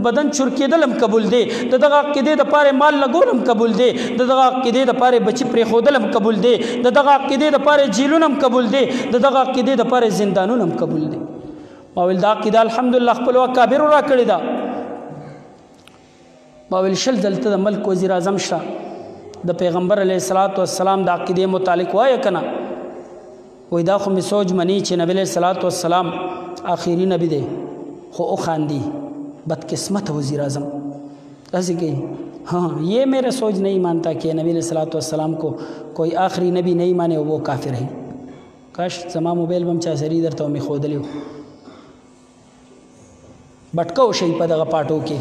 بدن چور کېدل هم قبول ده د دغه عقیده د پاره مال لګول هم قبول ده د دغه عقیده د پاره بچی پرې خودل هم قبول ده د دغه عقیده د پاره جیلون هم قبول ده د دغه عقیده د پاره زندانون هم قبول ده ما ویل دا عقیده الحمدلله خپل اکابر را کړی دا ما ویل شل دلته د ملک وزیر اعظم شته د پیغمبر علیه الصلاۃ والسلام د عقیده متعلق وای کنه وای دا خو می سوچ منی چې نبی علیہ الصلوۃ والسلام آخری نبی دی خو او خاندی بدقسمت وزیر اعظم ایسے کہ ہاں یہ میرا سوچ نہیں مانتا کہ نبی علیہ الصلوۃ والسلام کو کوئی آخری نبی نہیں مانے وہ کافر ہے کاش زما موبایل بم چا سری درته می خودلیو بټکو شي په دغه پاټو کې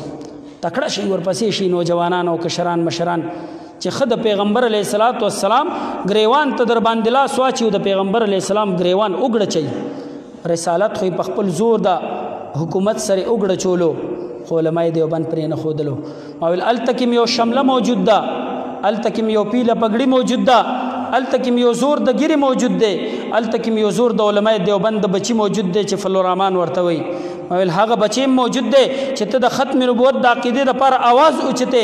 تکړه شي ورپسې شي نوجوانان او کشران مشران چې خد پیغمبر علیه الصلاۃ والسلام گریوان ته در باندې لا سواچو د پیغمبر علیه السلام گریوان وګړه چي رسالت خو په خپل زور دا حکومت سره وګړه چولو خو علماء دیوبند پرې نه خودلو او التکم یو شمله موجود ده التکم یو پیله پګړی موجود ده التکم یو زور د ګری موجود ده التکم یو زور د علماء دیوبند د بچی موجود ده چې فلورامان ورته وي او هغه بچی موجود دی چې ته د ختم نبوت د عقیده لپاره आवाज اوچته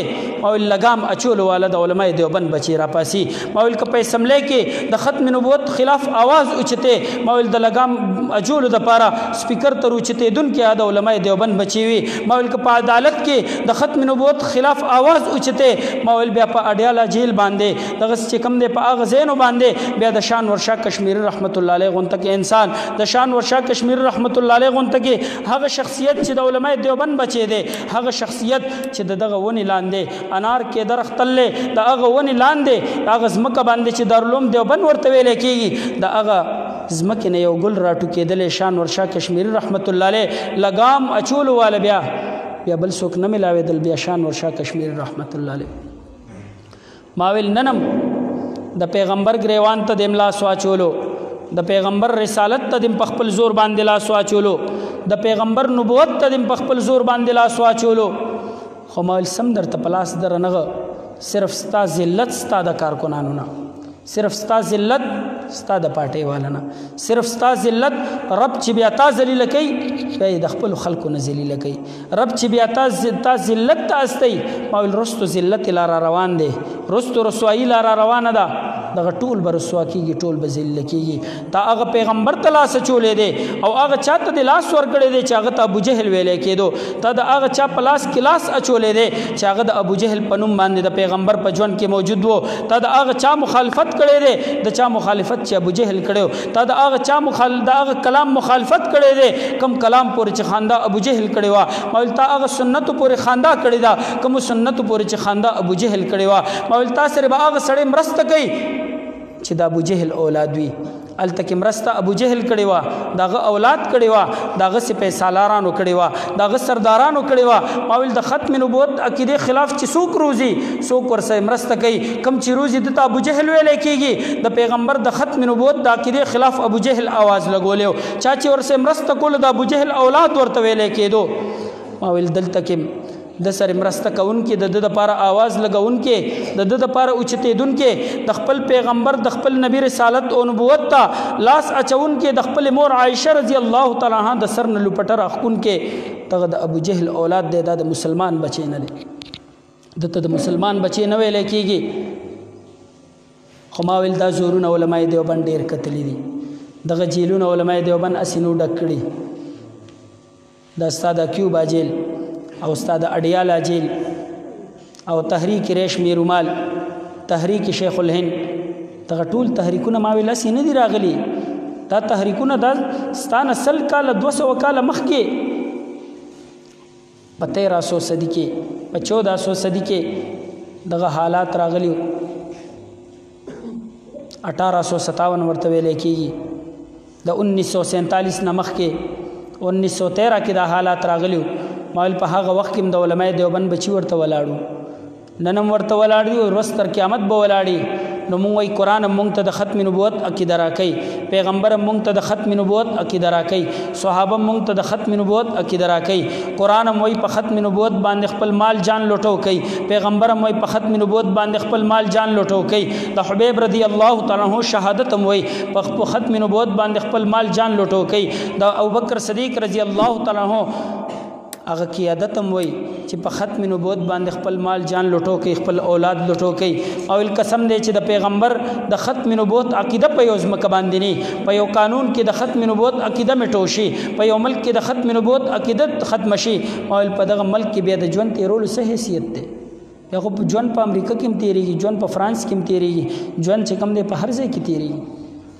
او لګام اچول والا د علماء دیوبند بچی را پاسي مول ک په سملې کې د ختم نبوت خلاف आवाज اوچته مول د لګام اچول د لپاره سپیکر تر اوچته دن کې د علماء دیوبند بچی وي مول ک په عدالت کې د ختم نبوت خلاف आवाज اوچته مول بیا په اډیاله جیل باندې دغه چې کم دی په اغه زینو باندې بیا د شان ورشا کشمیری رحمت الله علیه غونته کې انسان د شان ورشا کشمیری رحمت الله علیه غونته کې هغه شخصیت چې د علماء دیوبند بچی دی هغه شخصیت چې دغه ونی لاندې انار کې درخت تللې د هغه ونی لاندې هغه زمکه باندې چې دارالعلوم دیوبند ورته ویل کېږي د هغه زمکه نه یو ګل راټو کېدل شان ورشا کشمیری رحمت الله علیه لګام اچول والا بیا بل څوک نه ملاوي دل بیا شان ورشا کشمیری رحمت الله علیه ماویل ننم د پیغمبر گریوان ته د املا سواچولو د پیغمبر رسالت ته د خپل زور باندې لاس واچولو د پیغمبر نبوت ته د خپل زور باندې لاس واچولو خو مال سم درته پلاس درنغه صرف ستا ذلت ستا د کارکونانو نه صرف ستا ذلت ستا د پارټي والنا صرف ستا ذلت رب چې بیا تا ذلیل کوي بیا د خپل خلکو نه ذلیل کوي رب چې بیا تا ذلت ته استي مال رستو ذلت لار روان دي رستو رسوایی لار روانه ده دغه ټول به رسوا کېږي ټول به ذلیله کېږي تا هغه پیغمبر ته لاس اچولی دی او هغه چا ته د لاس ورکړی دی چې هغه ته ابوجهل ویلی کېدو تا د هغه چا په لاس کې لاس اچولی دی چې هغه د ابوجهل په نوم باندې د پیغمبر په ژوند کې موجود و تا د هغه چا مخالفت کړی دی د چا مخالفت چې ابوجهل کړی تا د هغه چا د هغه کلام مخالفت کړی دی کم کلام پورې چې خاندا ابوجهل کړی وه ما ویل تا هغه سنتو پورې خاندا کړې ده کومو سنتو پورې چې خاندا ابوجهل کړی وه ما ویل تا سره به هغه سړی مرسته کوي چې د ابوجهل اولاد وي هلته کې مرسته ابوجهل کړې وه د هغه اولاد کړې وه د هغه سپه سالارانو کړې وه د هغه سردارانو کړې وه ما ویل د ختم نبوت عقیدې خلاف چې څوک روزي څوک ورسره مرسته کوي کم چې روزي دته ابوجهل ویلی کېږي د پیغمبر د ختم نبوت د عقیدې خلاف ابوجهل آواز لګولی و چا چې ورسره مرسته کولو د ابوجهل اولاد ورته ویلی کېدو ما ویل دلته کې د سره مرسته کوونکې د دپاره آواز لګونکې د دپاره اوچتېدونکې د خپل پیغمبر د خپل نبی رسالت او نبوت ته لاس اچونکې د خپل مور عایشه رضی الله تعالی عنها د سر نه لوپټه راښکونکې دغه د ابوجهل اولاد دی دا د مسلمان بچی نه دی دته د مسلمان بچی نه ویلی کېږي خو ما ویل دا زورونه علماء دیوبند ډېر کتلي دي دغه جیلونه علماء دیوبند هسې نو ډک کړي دا ستا د کیوبا جیل او استاد اډیالا جیل او تحریک ریشمی رومال تحریک شیخ الهند دغه ټول تحریکونه ما ویل هسې نه دي راغلي دا تحریکونه دا ستانه 100 کاله 200 کاله مخکې په 1300 صدي کې په 1400 صدي کې دغه حالات راغلي 1857 ورته ویل کېږي د 1947 نه مخکې 1913 کې دا حالات راغلي مال په هغه وخت کې د علماء دیوبند بچي ورته ولاړو ننم ورته ولاړ دي او ورځ تر قیامت به ولاړي نو مونږ وایي قرآن مونږ ته د ختم نبوت عقیده راکوي پیغمبر مونږ ته د ختم نبوت عقیده راکوي صحابه مونږ ته د ختم نبوت عقیده راکوي قرآن هم وایي په ختم نبوت باندې خپل مال جان لوټو کوي پیغمبر هم وایي په ختم نبوت باندې خپل مال جان لوټو کوي د حبیب رضی الله تعالی عنہ شهادت هم وایي په ختم نبوت باندې خپل مال جان لوټو کوي د ابوبکر صدیق رضی الله تعالی عنہ هغه قیادت هم وای چې په ختم نبوت باندې خپل مال جان لوټو کوي خپل اولاد لوټو کوي او القسم دی چې د پیغمبر د ختم نبوت عقیده په یو ځمکه باندې نه په یو قانون کې د ختم نبوت عقیده میټو شي په یو ملک کې د ختم نبوت عقیده ختم شي او په دغه ملک کې بیا د ژوند تیرولو څه حیثیت دی یا خو ژوند په امریکا کې هم تیریږي ژوند په فرانس کې هم تیریږي ژوند چې کوم دی په هر ځای کې تیریږي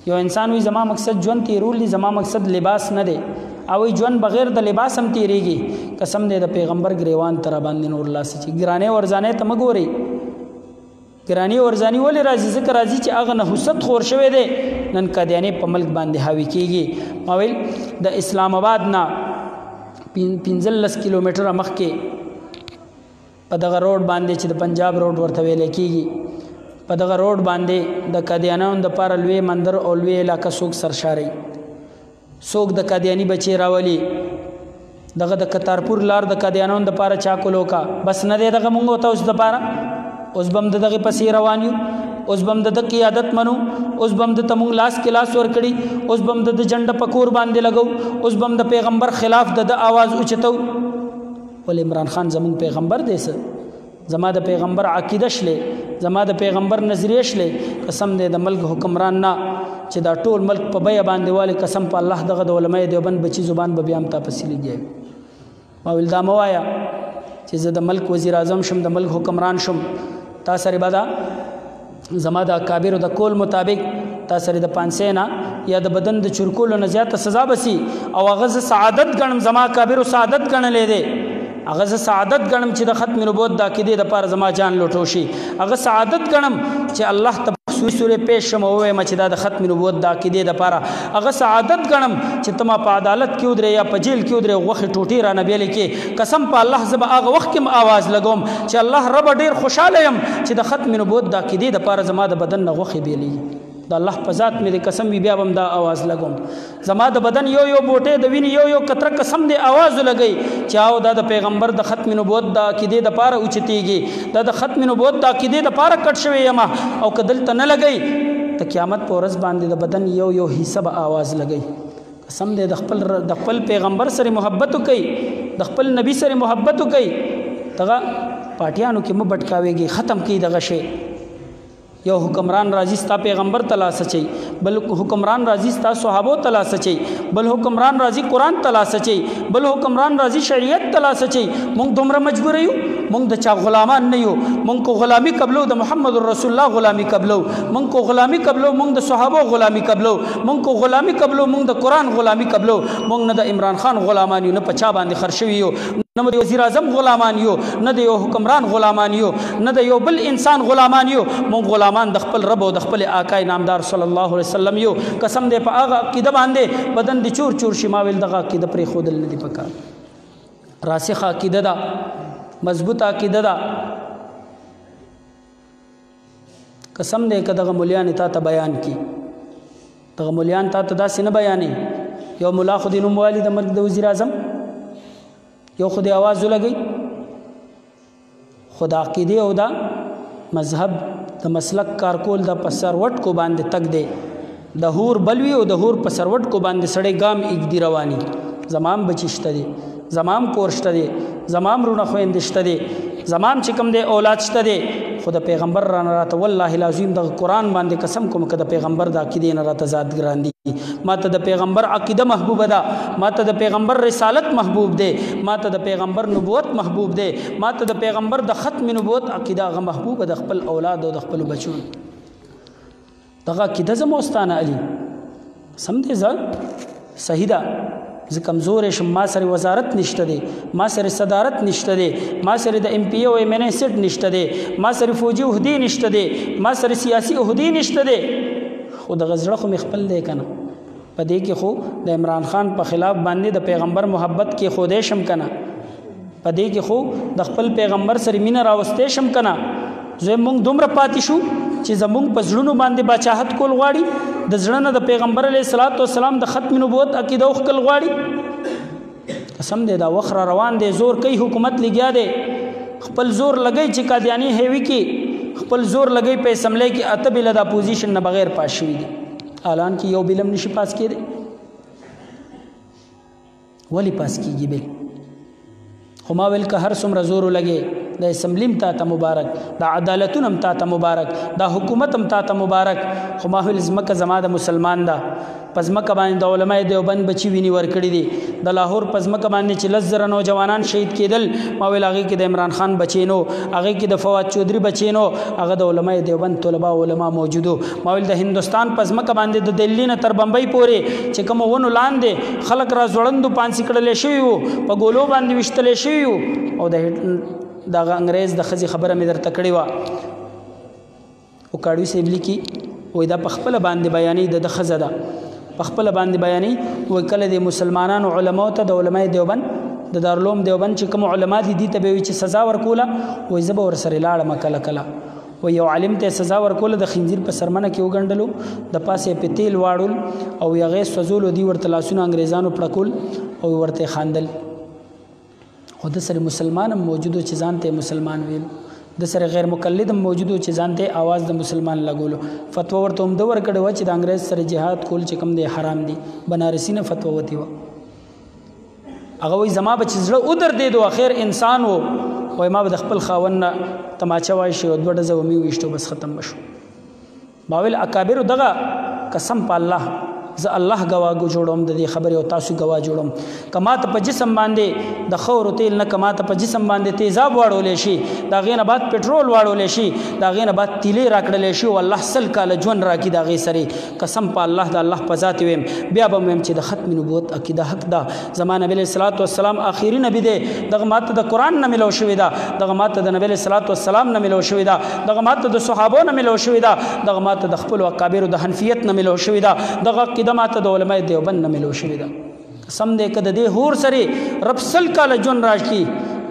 یو انسان وي زما مقصد ژوند تیرول دی زما مقصد لباس نه دی او ژوند بغیر د لباس هم تیریږي قسم دې د پیغمبر ګریوان تر باندې نور الله سچ ګرانه ورزانه ته مګوري ګرانی ورزانی ولې راځي ذکر راځي چې هغه نحوست خور شوی دی نن قادیانی په ملک باندې حاوی کیږي ماویل د اسلام آباد نه 15 کیلومتره مخکې په دغه روډ باندې چې د پنجاب روډ ورته ویل کیږي په دغه روډ باندې د قادیانانو د پاره لوی مندر او لوی علاقه سوق سرشاري سوق د قادیانی بچي راولي دغه د کتارپور لار د قادیانانو د پاره چا کولو کا بس نه دی دغه مونږ ته اوس د پاره اوس بم دغه پسې روان یو اوس بم د قیادت منو اوس بم د تمون لاس کې لاس ور کړی اوس بم د جنډ پکور باندې لګو اوس بم د پیغمبر خلاف د आवाज اوچتو ول عمران خان زمون پیغمبر دی سه زما د پیغمبر عقیده شله زما د پیغمبر نظریه شله قسم دې د ملک حکمران نه چې دا ټول ملک په بیا باندې والي قسم په الله دغه د علماء دیوبند بچي زبان به بیا هم تاسو لګي ما ول دا موایا چې زه د ملک وزیر اعظم شم د ملک حکمران شم تاسو سره بدا زما د کابیر د کول مطابق تاسو سره د 500 نه یا د بدن د چرکولو نه زیاته سزا بسی او هغه سعادت غنم زما کابیر سعادت غنلې ده هغه سعادت غنم چې د ختم نبوت د عقیده د پاره زما جان لوټو شي هغه سعادت غنم چې الله سورې پیش شموي مچ د ختم نبوت د عقیده د پاره هغه سعادت غنم چې تما په عدالت کې ودرې یا په جیل کې ودرې وخت ټوټي را نبی لیکي قسم په الله زب هغه وخت کې आवाज لګوم چې الله رب ډیر خوشاله يم چې د ختم نبوت د عقیده د پاره زما د بدن نه وخت بیلی د الله په ذات مې قسم بیا بم دا आवाज لګوم زما د بدن یو بوټه د ویني یو کتر قسم دې आवाज لګي چاو د پیغمبر د ختم نبوت د عقیده د پاره اوچتيږي د ختم نبوت د عقیده د پاره کټ شوی یم او کدل ته نه لګي ته قیامت پر ورځ باندې د بدن یو حصہ به आवाज لګي قسم دې د خپل پیغمبر سره محبت وکي د خپل نبی سره محبت وکي دغه پاټیانو کې مبټکاويږي ختم کی دغه شی یو حکمران راځي ستا پیغمبر تلا سچي بل حکمران راځي ستا صحابو تلا سچي بل حکمران راځي قران تلا سچي بل حکمران راځي شریعت تلا سچي مونږ دومره مجبور یو مونږ د چا غلامان نه یو مونږ کو غلامی قبلو د محمد رسول الله غلامی قبلو مونږ کو غلامی قبلو مونږ د صحابو غلامی قبلو مونږ کو غلامی قبلو مونږ د قران غلامی قبلو مونږ نه د عمران خان غلامان یو نه پچا باندې خرشوي یو نه د وزیر اعظم غلامان یو نه د یو حکمران غلامان یو نه د یو بل انسان غلامان یو مونږ غلامان د خپل رب او د خپل آقای نامدار صلی الله علیه وسلم یو قسم دې په هغه عقیده باندې بدن دي چور چور شي ماویل دغه عقیده پرې خودل نه دی پکار راسخه عقیده دا مضبوط عقیده دا قسم دې کداغه مولیان ته بیان کی دغه مولیان ته داسې نه بیانې یو مولا خو دینو موالي د مرګ د وزیر اعظم یو خدای आवाज ولګي خدا عقیده او دا مذهب د مسلک کارکول د پسروټ کو باندې تک دی د هور بلوي او د هور پسروټ کو باندې سړی ګام یک دی رواني زمام بچشته دي زمام کورشته دي زمام رونه خويندشته دي زمام چې کوم دی اولاد شته دي خدا پیغمبر را راته والله العظیم د قران باندې قسم کوم کده پیغمبر د عقیده نه راته ذات ګران دي ماته د پیغمبر عقیده محبوب ده ماته د پیغمبر رسالت محبوب ده ماته د پیغمبر نبوت محبوب ده ماته د پیغمبر د ختم نبوت عقیده غ محبوب د خپل اولاد او د خپل بچو دغه عقیده زموستانه علي سم دې ځ صحیح ده ز کمزور شم ما سره وزارت نشته دي ما سره صدارت نشته دي ما سره د ام پی او ام ان سیټ نشته دي ما سره فوجي عہدی نشته دي ما سره سیاسي عہدی نشته دي خو د غزړه خو مخبل دی کنه پدې کې خو د عمران خان په خلاف باندې د پیغمبر محبت کې خو دې شم کنه پدې کې خو د خپل پیغمبر سره مینه راوستې شم کنه زه مونږ دومره پاتې شو چې زمونږ په زړونو باندې بچاحت کول غواړي د زړه د پیغمبر علیه الصلاۃ والسلام د ختم نبوت عقیده او خپل غواړي قسم دې دا وخر روان دي زور کوي حکومت لګیا دي خپل زور لګي چې قادیانی هیوی کې خپل زور لګي په اسمبلی کې اته بل د اپوزیشن نه بغیر پاس شوی دي اعلان کې یو بلم نشي پاس کېده ولی پاس کیږي بل خو ما ویل که هر څومره زور لګي د اسمبلیم ته مبارک د عدالتونم ته مبارک د حکومتم ته مبارک خو ما ویل زمکه زما د مسلمان ده پزمکه باندې د علماء دیوبند بچی ویني ور کړی دي د لاهور پزمکه باندې چې لزر نوجوانان شهید کېدل ما ویل هغه کې د عمران خان بچینو هغه کې د فواد چودري بچینو هغه د علماء دیوبند طلبه علما موجودو ما ویل د هندستان پزمکه باندې د دلی نه تر بمبئی پورې چې کوم ونه لاندې خلک را ځوړندو پانسي کړل شي په ګولو باندې وشتل شي او د انګريز د خزي خبره مې درته کړې و او کاړوي سیبلی کی وې دا پخپل باندې بیانې د خزه ده پخپل باندې بیانې وې کله د مسلمانانو علماو ته د علماء دیوبند د دارالعلوم دیوبند چې کوم علما دي ته به چې سزا ورکوله وې زب ور سره لاړه مکله کله و یو عالم ته سزا ورکوله د خنزیر په سرمنه کې وګڼډلو د پاسه په تیل واړول او یغه سوزول دی ورته لاسونه انګريزانو پړکول او ورته خاندل خود سره مسلمان موجودو چې ځانته مسلمان ویل د سره غیر مقلد موجودو چې ځانته आवाज د مسلمان لګولو فتوا ورته هم د ورکړو چې د انګريز سره جهاد کول چې کوم دی حرام دی بنارسي نه فتوا وتی و هغه وي زما بچ زړه او در دی دو اخر انسان وو وای ما د خپل خاون تماچا وای شي او دوړه زومي وشتو بس ختم بشو باول اکابر دغه قسم په الله ز الله گواګو جوړوم د دې خبره او تاسو گوا جوړوم کما ته په جسم باندې د خور تیل نه کما ته په جسم باندې تیزاب واړول شي دا غینه بعد پټرول واړول شي دا غینه بعد تیلې راکړل شي او الله سل کاله ژوند راکې دا غي سره قسم په الله د الله په ذات ويم بیا به مم چې د ختم نبوت عقیده حق دا زمانه نبی صلی الله علیه وسلم اخیری نبی دی دغه ماته د قران نه ملو شوی دا دغه ماته د نبی صلی الله علیه وسلم نه ملو شوی دا دغه ماته د صحابو نه ملو شوی دا دغه ماته د خپل اکابر د حنفیت نه ملو شوی دا دغه قدمات د علماء دیوبند نه ملو شوی دا سم دې کده دې هور سره رب سل کاله جون راځي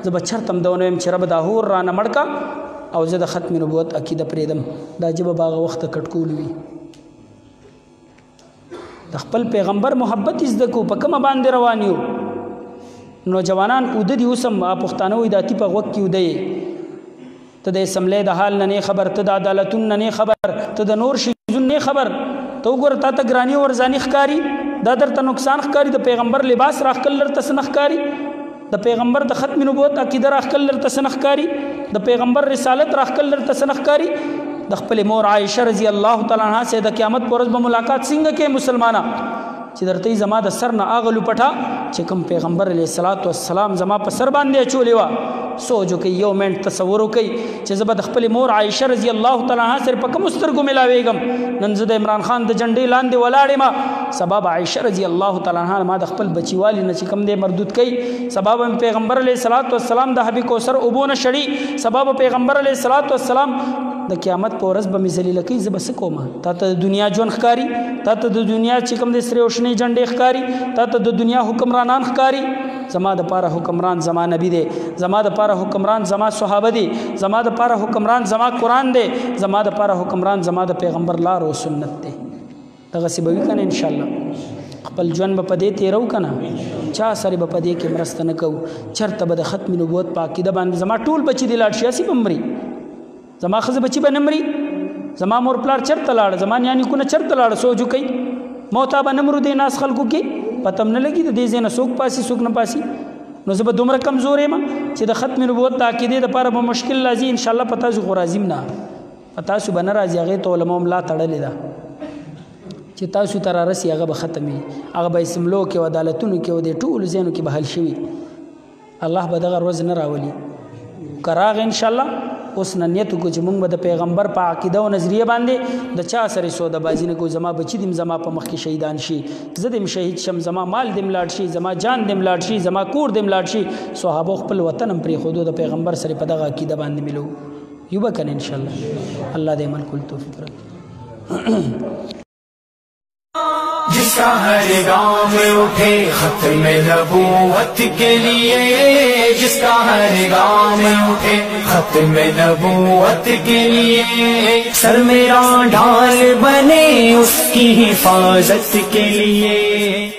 زب چرتم دونم چې رب دا هور را نه مړکا او زه د ختم نبوت عقیده پریدم دا جب باغ وخت کټکول وی د خپل پیغمبر محبت زده کو په کوم باندې روانیو نوجوانان اود دي اوسم پښتانه وې داتی په وخت کې ودی ته د اسمبلی د حال نه خبر ته د عدالتون نه خبر ته د نور شي نه خبر تو ګور ته ګرانی ورزانی ښکاری دا درته نقصان ښکاری د پیغمبر لباس راخکل لرته سنخکاری د پیغمبر د ختم نبوت عقیده راخکل لرته سنخکاری د پیغمبر رسالت راخکل لرته سنخکاری د خپل مور عائشه رضی الله تعالی عنها سره د قیامت پر ورځ به ملاقات څنګه کې مسلمانا چې درته زما د سر نه اغلو پټا چې کوم پیغمبر علیه الصلاۃ والسلام زما په سر باندې چولې وا سوچو کوي یو منټ تصور کوي چې زما د خپل مور عائشه رضی الله تعالی عنها سره په کوم سترګو ملاويږم نن زه د عمران خان د جنډې لاندې ولاړې ما سبب عائشه رضی الله تعالی عنها ما د خپل بچیوالي نه چې کوم دې مردود کوي سبب پیغمبر علیه الصلاۃ والسلام د حبیب کوثر ابونه شړی سبب پیغمبر علیه الصلاۃ والسلام د قیامت په ورځ به مې ذلیل کوي زه بس کوم تا ته د دنیا ژوند ښکاری تا ته د دنیا چې کوم د سره وشنی جنډې ښکاری تا ته د دنیا حکمرانان ښکاری زما د پاره حکمران زما نبی دی زما د پاره حکمران زما صحابه دي زما د پاره حکمران زما قران دی زما د پاره حکمران زما د پیغمبر لار او سنت دی دغه سی به کنه ان شاء الله خپل ژوند په دې تیرو کنه چا سره په دې کې مرسته نه کو چرته به د ختم نبوت پاکی د باندې زما ټول بچی دی لاړ شي بمري زما خزه بچی به نمري زما مور پلار چرته لاړ زما یعنی کو نه چرته لاړ سوجو کوي موتا به نمرو دي ناس خلکو کې پتم نه لګي د دې زنه سوق پاسي سوق نه پاسي نو زه به دومره کمزورې ما چې د ختم نبوت تاکید لپاره به مشکل لازم ان شاء الله پتا زه غرازم نه پتا سو بن راځي هغه ته علماء لا تړلې ده چې تاسو تر راسي هغه به ختمي هغه به اسملو کې عدالتونو کې و دې ټول زینو کې به حل شي الله به دغه ورځ نه راولي کراغ ان شاء الله اوس نیت کو چې موږ د پیغمبر په عقیده او نظریه باندې د چا سره سودا بازی نه کو زما بچی دیم زما په مخ کې شهیدان شي زه دیم شهید شم زما مال دیم لاړ شي زما جان دیم لاړ شي زما کور دیم لاړ شي صحابه خپل وطن هم پرې خودو د پیغمبر سره په دغه عقیده باندې ملو یو بکن ان شاء الله الله دې من کول توفیق ورکړي जिसका हर गांव में उठे खत्म नबूवत के लिए जिसका हर गांव में उठे खत्म नबूवत के लिए सर मेरा ढाल बने उसकी हिफाजत के लिए